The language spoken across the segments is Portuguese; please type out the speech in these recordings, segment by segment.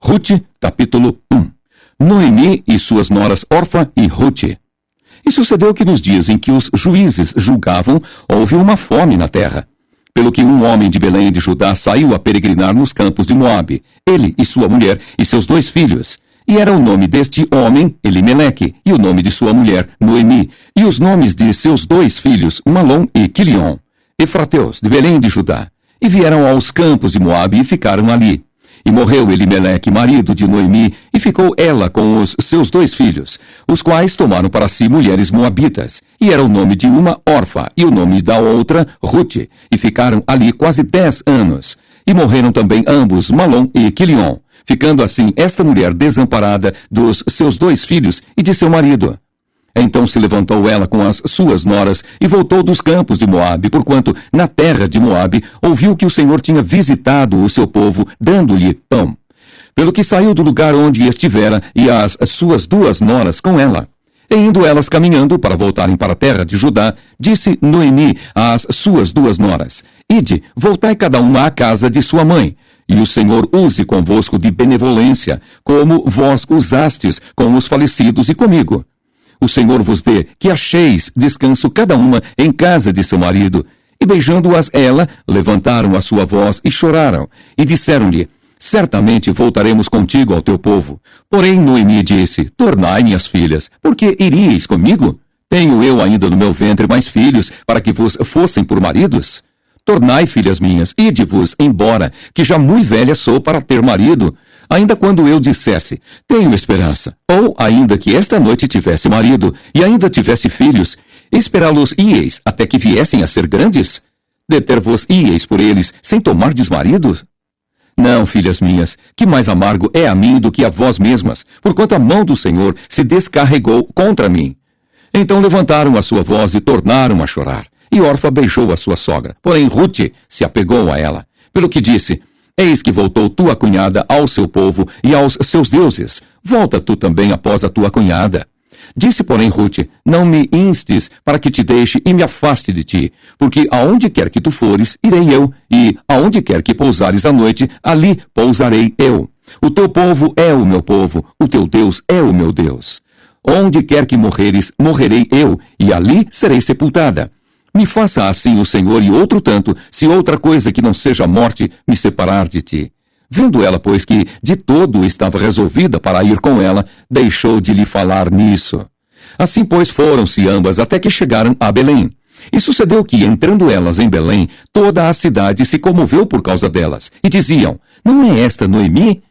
Rute, capítulo 1. Noemi e suas noras Orfa e Rute. E sucedeu que nos dias em que os juízes julgavam, houve uma fome na terra. Pelo que um homem de Belém de Judá saiu a peregrinar nos campos de Moabe, ele e sua mulher e seus 2 filhos. E era o nome deste homem, Elimeleque, e o nome de sua mulher, Noemi, e os nomes de seus 2 filhos, Malom e Quilion, efrateus de Belém de Judá. E vieram aos campos de Moabe e ficaram ali. E morreu Elimeleque, marido de Noemi, e ficou ela com os seus 2 filhos, os quais tomaram para si mulheres moabitas. E era o nome de uma Orfa, e o nome da outra Rute, e ficaram ali quase 10 anos. E morreram também ambos, Malom e Quilion, ficando assim esta mulher desamparada dos seus 2 filhos e de seu marido. Então se levantou ela com as suas noras e voltou dos campos de Moabe, porquanto na terra de Moabe ouviu que o Senhor tinha visitado o seu povo, dando-lhe pão. Pelo que saiu do lugar onde estivera e as suas 2 noras com ela. E indo elas caminhando para voltarem para a terra de Judá, disse Noemi às suas 2 noras: Ide, voltai cada uma à casa de sua mãe. E o Senhor use convosco de benevolência, como vós usastes com os falecidos e comigo. O Senhor vos dê que acheis descanso cada uma em casa de seu marido. E beijando-as ela, levantaram a sua voz e choraram. E disseram-lhe: Certamente voltaremos contigo ao teu povo. Porém Noemi disse: Tornai, minhas filhas, porque iríeis comigo? Tenho eu ainda no meu ventre mais filhos, para que vos fossem por maridos? Tornai, filhas minhas, ide-vos embora, que já muito velha sou para ter marido. Ainda quando eu dissesse, tenho esperança, ou ainda que esta noite tivesse marido, e ainda tivesse filhos, esperá-los ieis até que viessem a ser grandes? Deter-vos ieis por eles, sem tomardes marido? Não, filhas minhas, que mais amargo é a mim do que a vós mesmas, porquanto a mão do Senhor se descarregou contra mim. Então levantaram a sua voz e tornaram a chorar. E Orfa beijou a sua sogra, porém Rute se apegou a ela, pelo que disse: Eis que voltou tua cunhada ao seu povo e aos seus deuses. Volta tu também após a tua cunhada. Disse, porém, Rute: Não me instes para que te deixe e me afaste de ti, porque aonde quer que tu fores, irei eu, e aonde quer que pousares à noite, ali pousarei eu. O teu povo é o meu povo, o teu Deus é o meu Deus. Onde quer que morreres, morrerei eu, e ali serei sepultada. Me faça assim o Senhor e outro tanto, se outra coisa que não seja a morte me separar de ti. Vendo ela, pois, que de todo estava resolvida para ir com ela, deixou de lhe falar nisso. Assim, pois, foram-se ambas até que chegaram a Belém. E sucedeu que, entrando elas em Belém, toda a cidade se comoveu por causa delas, e diziam: Não é esta Noemi?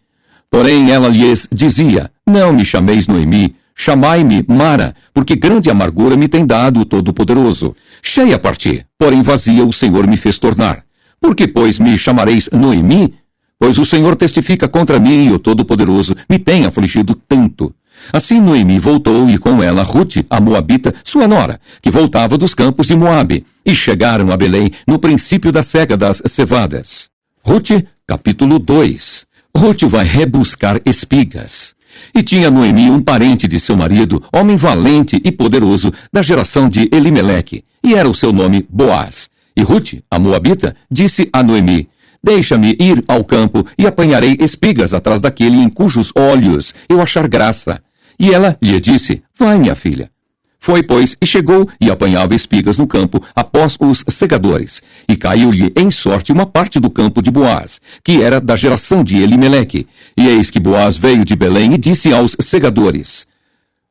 Porém ela lhes dizia: Não me chameis Noemi, chamai-me Mara, porque grande amargura me tem dado o Todo-Poderoso. Cheia parti, porém vazia o Senhor me fez tornar. Por que, pois, me chamareis Noemi? Pois o Senhor testifica contra mim e o Todo-Poderoso me tem afligido tanto. Assim Noemi voltou e com ela Rute, a Moabita, sua nora, que voltava dos campos de Moabe, e chegaram a Belém no princípio da cega das cevadas. Rute, capítulo 2. Rute vai rebuscar espigas. E tinha Noemi um parente de seu marido, homem valente e poderoso, da geração de Elimeleque, e era o seu nome Boaz. E Rute, a Moabita, disse a Noemi: Deixa-me ir ao campo e apanharei espigas atrás daquele em cujos olhos eu achar graça. E ela lhe disse: Vai, minha filha. Foi, pois, e chegou e apanhava espigas no campo após os segadores. E caiu-lhe em sorte uma parte do campo de Boaz, que era da geração de Elimeleque. E eis que Boaz veio de Belém e disse aos segadores: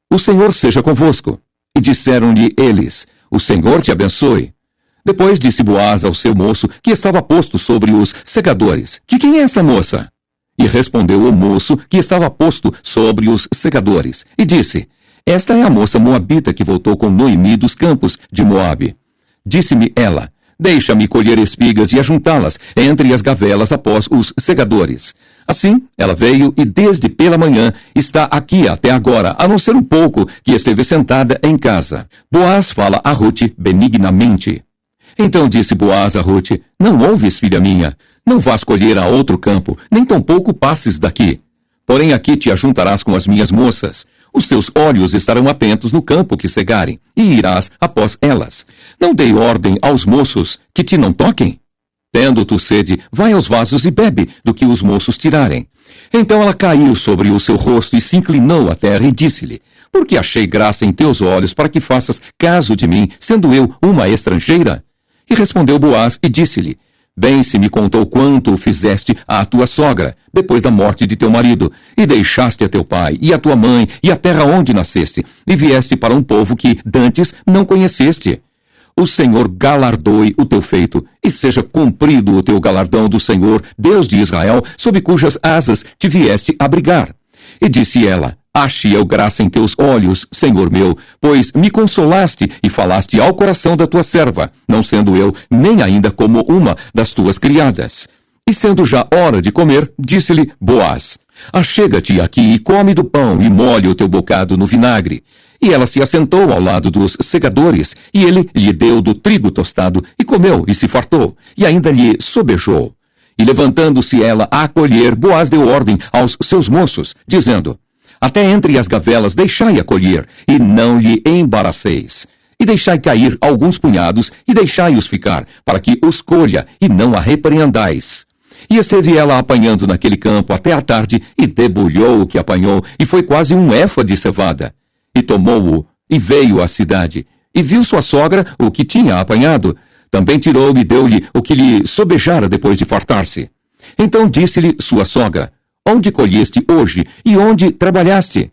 O Senhor seja convosco. E disseram-lhe eles: O Senhor te abençoe. Depois disse Boaz ao seu moço, que estava posto sobre os segadores: De quem é esta moça? E respondeu o moço, que estava posto sobre os segadores, e disse: Esta é a moça moabita que voltou com Noemi dos campos de Moabe. Disse-me ela: Deixa-me colher espigas e ajuntá-las entre as gavelas após os segadores. Assim, ela veio e desde pela manhã está aqui até agora, a não ser um pouco que esteve sentada em casa. Boaz fala a Rute benignamente. Então disse Boaz a Rute: Não ouves, filha minha? Não vás colher a outro campo, nem tampouco passes daqui. Porém aqui te ajuntarás com as minhas moças. Os teus olhos estarão atentos no campo que cegarem, e irás após elas. Não dei ordem aos moços que te não toquem? Tendo tu sede, vai aos vasos e bebe do que os moços tirarem. Então ela caiu sobre o seu rosto e se inclinou à terra e disse-lhe: Porque achei graça em teus olhos para que faças caso de mim, sendo eu uma estrangeira? E respondeu Boaz e disse-lhe: Bem se me contou quanto fizeste à tua sogra, depois da morte de teu marido, e deixaste a teu pai, e a tua mãe, e a terra onde nasceste, e vieste para um povo que dantes não conheceste. O Senhor galardoe o teu feito, e seja cumprido o teu galardão do Senhor, Deus de Israel, sob cujas asas te vieste abrigar. E disse ela: Ache eu graça em teus olhos, Senhor meu, pois me consolaste e falaste ao coração da tua serva, não sendo eu nem ainda como uma das tuas criadas. E sendo já hora de comer, disse-lhe Boaz: Achega-te aqui e come do pão e molhe o teu bocado no vinagre. E ela se assentou ao lado dos segadores, e ele lhe deu do trigo tostado, e comeu e se fartou, e ainda lhe sobejou. E levantando-se ela a colher, Boaz deu ordem aos seus moços, dizendo: Até entre as gavelas deixai a colher, e não lhe embaraceis. E deixai cair alguns punhados, e deixai-os ficar, para que os colha, e não a repreendais. E esteve ela apanhando naquele campo até a tarde, e debulhou o que apanhou, e foi quase um éfa de cevada. E tomou-o, e veio à cidade, e viu sua sogra o que tinha apanhado. Também tirou e deu-lhe o que lhe sobejara depois de fartar-se. Então disse-lhe sua sogra: Onde colheste hoje, e onde trabalhaste?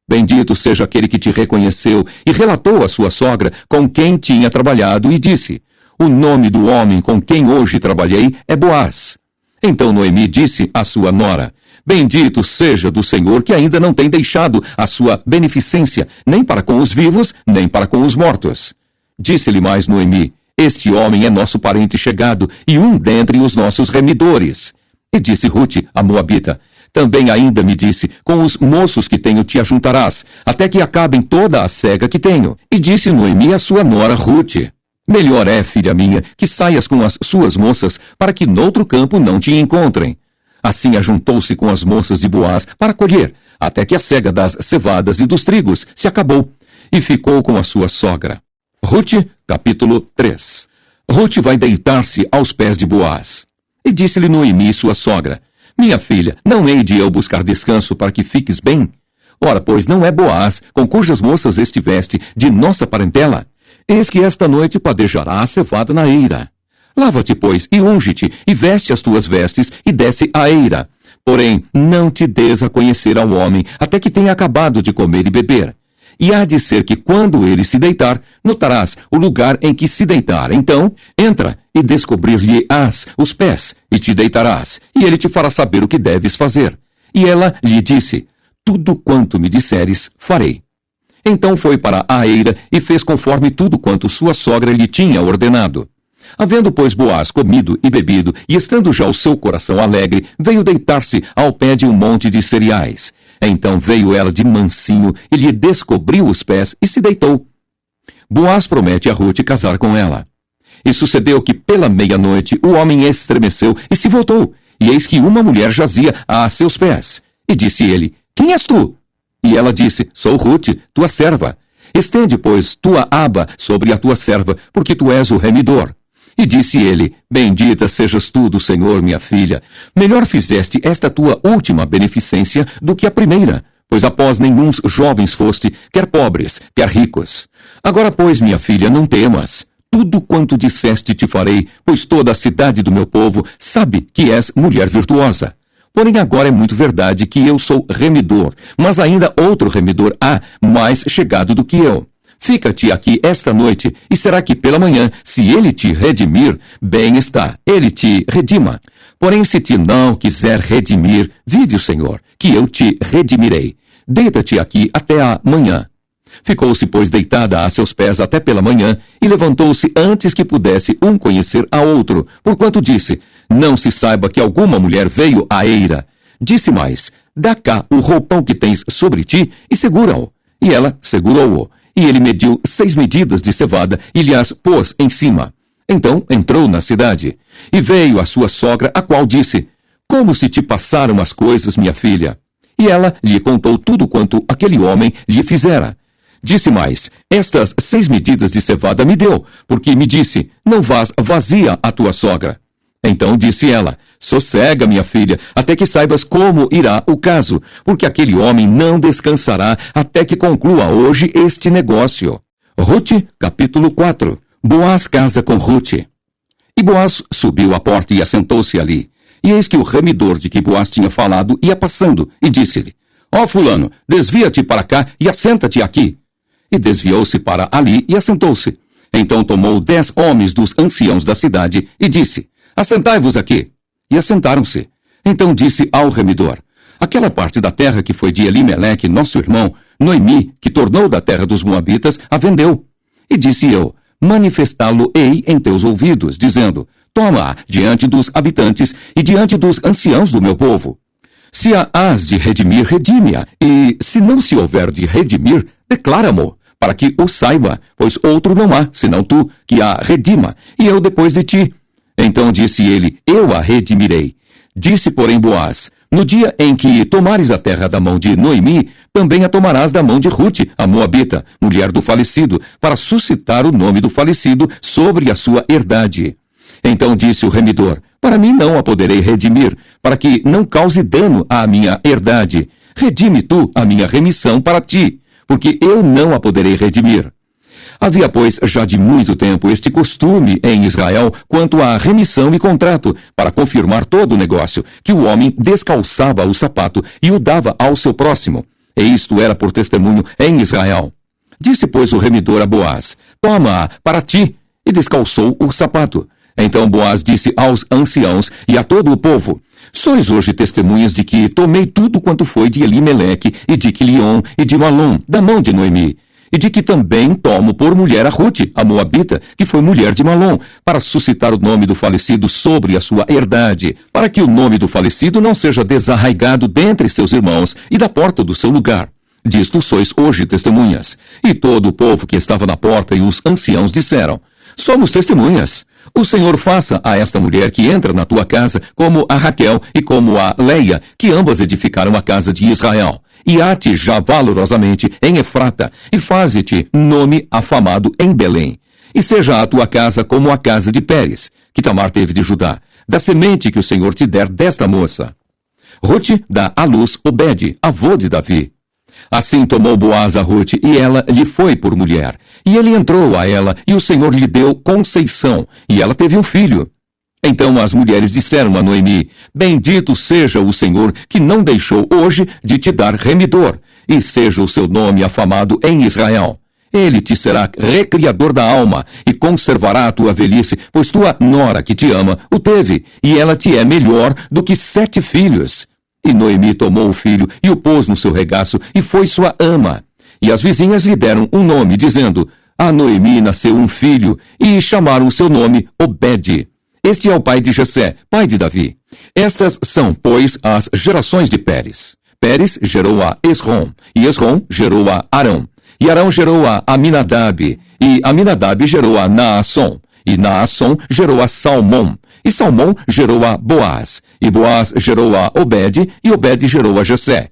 Bendito seja aquele que te reconheceu, e relatou à sua sogra com quem tinha trabalhado, e disse: O nome do homem com quem hoje trabalhei é Boaz. Então Noemi disse à sua nora: Bendito seja do Senhor, que ainda não tem deixado a sua beneficência, nem para com os vivos, nem para com os mortos. Disse-lhe mais Noemi: Este homem é nosso parente chegado, e um dentre os nossos remidores. E disse Rute, a moabita: Também ainda me disse: Com os moços que tenho te ajuntarás, até que acabem toda a cega que tenho. E disse Noemi à sua nora Rute: Melhor é, filha minha, que saias com as suas moças, para que noutro campo não te encontrem. Assim ajuntou-se com as moças de Boaz para colher, até que a cega das cevadas e dos trigos se acabou, e ficou com a sua sogra. Rute, capítulo 3. Rute vai deitar-se aos pés de Boaz. E disse-lhe Noemi, sua sogra: Minha filha, não hei de eu buscar descanso para que fiques bem? Ora, pois, não é Boaz, com cujas moças estiveste, de nossa parentela? Eis que esta noite padejará a cevada na eira. Lava-te, pois, e unge-te, e veste as tuas vestes, e desce à eira. Porém, não te des a conhecer ao homem, até que tenha acabado de comer e beber. E há de ser que, quando ele se deitar, notarás o lugar em que se deitar. Então, entra, e descobrir-lhe-ás os pés, e te deitarás, e ele te fará saber o que deves fazer. E ela lhe disse: Tudo quanto me disseres, farei. Então foi para a eira, e fez conforme tudo quanto sua sogra lhe tinha ordenado. Havendo, pois, Boaz comido e bebido, e estando já o seu coração alegre, veio deitar-se ao pé de um monte de cereais. Então veio ela de mansinho, e lhe descobriu os pés, e se deitou. Boaz promete a Rute casar com ela. E sucedeu que, pela meia-noite, o homem estremeceu, e se voltou, e eis que uma mulher jazia a seus pés. E disse ele: Quem és tu? E ela disse: Sou Rute, tua serva. Estende, pois, tua aba sobre a tua serva, porque tu és o remidor. E disse ele: Bendita sejas tu do Senhor, minha filha. Melhor fizeste esta tua última beneficência do que a primeira, pois após nenhuns jovens foste, quer pobres, quer ricos. Agora, pois, minha filha, não temas. Tudo quanto disseste te farei, pois toda a cidade do meu povo sabe que és mulher virtuosa. Porém agora é muito verdade que eu sou remidor, mas ainda outro remidor há, mais chegado do que eu. Fica-te aqui esta noite, e será que pela manhã, se ele te redimir, bem está, ele te redima. Porém, se te não quiser redimir, vive o Senhor, que eu te redimirei. Deita-te aqui até a manhã. Ficou-se, pois, deitada a seus pés até pela manhã, e levantou-se antes que pudesse um conhecer a outro, porquanto disse: Não se saiba que alguma mulher veio à eira. Disse mais: Dá cá o roupão que tens sobre ti, e segura-o. E ela segurou-o. E ele mediu 6 medidas de cevada, e lhe-as pôs em cima. Então entrou na cidade. E veio a sua sogra, a qual disse: Como se te passaram as coisas, minha filha? E ela lhe contou tudo quanto aquele homem lhe fizera. Disse mais: Estas 6 medidas de cevada me deu, porque me disse: Não vás vazia a tua sogra. Então disse ela: sossega, minha filha, até que saibas como irá o caso, porque aquele homem não descansará até que conclua hoje este negócio. Rute, capítulo 4. Boaz casa com Rute. E Boaz subiu à porta e assentou-se ali. E eis que o remidor de que Boaz tinha falado ia passando, e disse-lhe: ó fulano, desvia-te para cá e assenta-te aqui. E desviou-se para ali e assentou-se. Então tomou 10 homens dos anciãos da cidade e disse: assentai-vos aqui. E assentaram-se. Então disse ao remidor: aquela parte da terra que foi de Elimeleque, nosso irmão, Noemi, que tornou da terra dos Moabitas, a vendeu. E disse eu: manifestá-lo-ei em teus ouvidos, dizendo: toma-a diante dos habitantes e diante dos anciãos do meu povo. Se a hás de redimir, redime-a, e se não se houver de redimir, declara-mo, para que o saiba, pois outro não há, senão tu, que a redima, e eu depois de ti. Então disse ele: eu a redimirei. Disse, porém, Boaz: no dia em que tomares a terra da mão de Noemi, também a tomarás da mão de Rute, a Moabita, mulher do falecido, para suscitar o nome do falecido sobre a sua herdade. Então disse o remidor: para mim não a poderei redimir, para que não cause dano à minha herdade. Redime tu a minha remissão para ti, porque eu não a poderei redimir. Havia, pois, já de muito tempo este costume em Israel quanto à remissão e contrato, para confirmar todo o negócio, que o homem descalçava o sapato e o dava ao seu próximo. E isto era por testemunho em Israel. Disse, pois, o remidor a Boaz: toma-a para ti, e descalçou o sapato. Então Boaz disse aos anciãos e a todo o povo: sois hoje testemunhas de que tomei tudo quanto foi de Elimeleque, e de Quilion, e de Malom, da mão de Noemi, e de que também tomo por mulher a Rute, a Moabita, que foi mulher de Malom, para suscitar o nome do falecido sobre a sua herdade, para que o nome do falecido não seja desarraigado dentre seus irmãos e da porta do seu lugar. Disto sois hoje testemunhas. E todo o povo que estava na porta e os anciãos disseram: somos testemunhas. O Senhor faça a esta mulher que entra na tua casa como a Raquel e como a Leia, que ambas edificaram a casa de Israel. E há-te já valorosamente em Efrata, e faze-te nome afamado em Belém. E seja a tua casa como a casa de Pérez, que Tamar teve de Judá, da semente que o Senhor te der desta moça. Rute dá à luz Obed, avô de Davi. Assim tomou Boaz a Rute, e ela lhe foi por mulher. E ele entrou a ela, e o Senhor lhe deu conceição, e ela teve um filho. Então as mulheres disseram a Noemi: bendito seja o Senhor, que não deixou hoje de te dar remidor, e seja o seu nome afamado em Israel. Ele te será recriador da alma, e conservará a tua velhice, pois tua nora que te ama o teve, e ela te é melhor do que 7 filhos. E Noemi tomou o filho, e o pôs no seu regaço, e foi sua ama. E as vizinhas lhe deram um nome, dizendo: a Noemi nasceu um filho, e chamaram o seu nome Obed. Este é o pai de Jessé, pai de Davi. Estas são, pois, as gerações de Pérez. Pérez gerou a Esrom, e Esrom gerou a Arão. E Arão gerou a Aminadab, e Aminadab gerou a Naasson, e Naasson gerou a Salmom, e Salmom gerou a Boaz, e Boaz gerou a Obed, e Obed gerou a Jessé,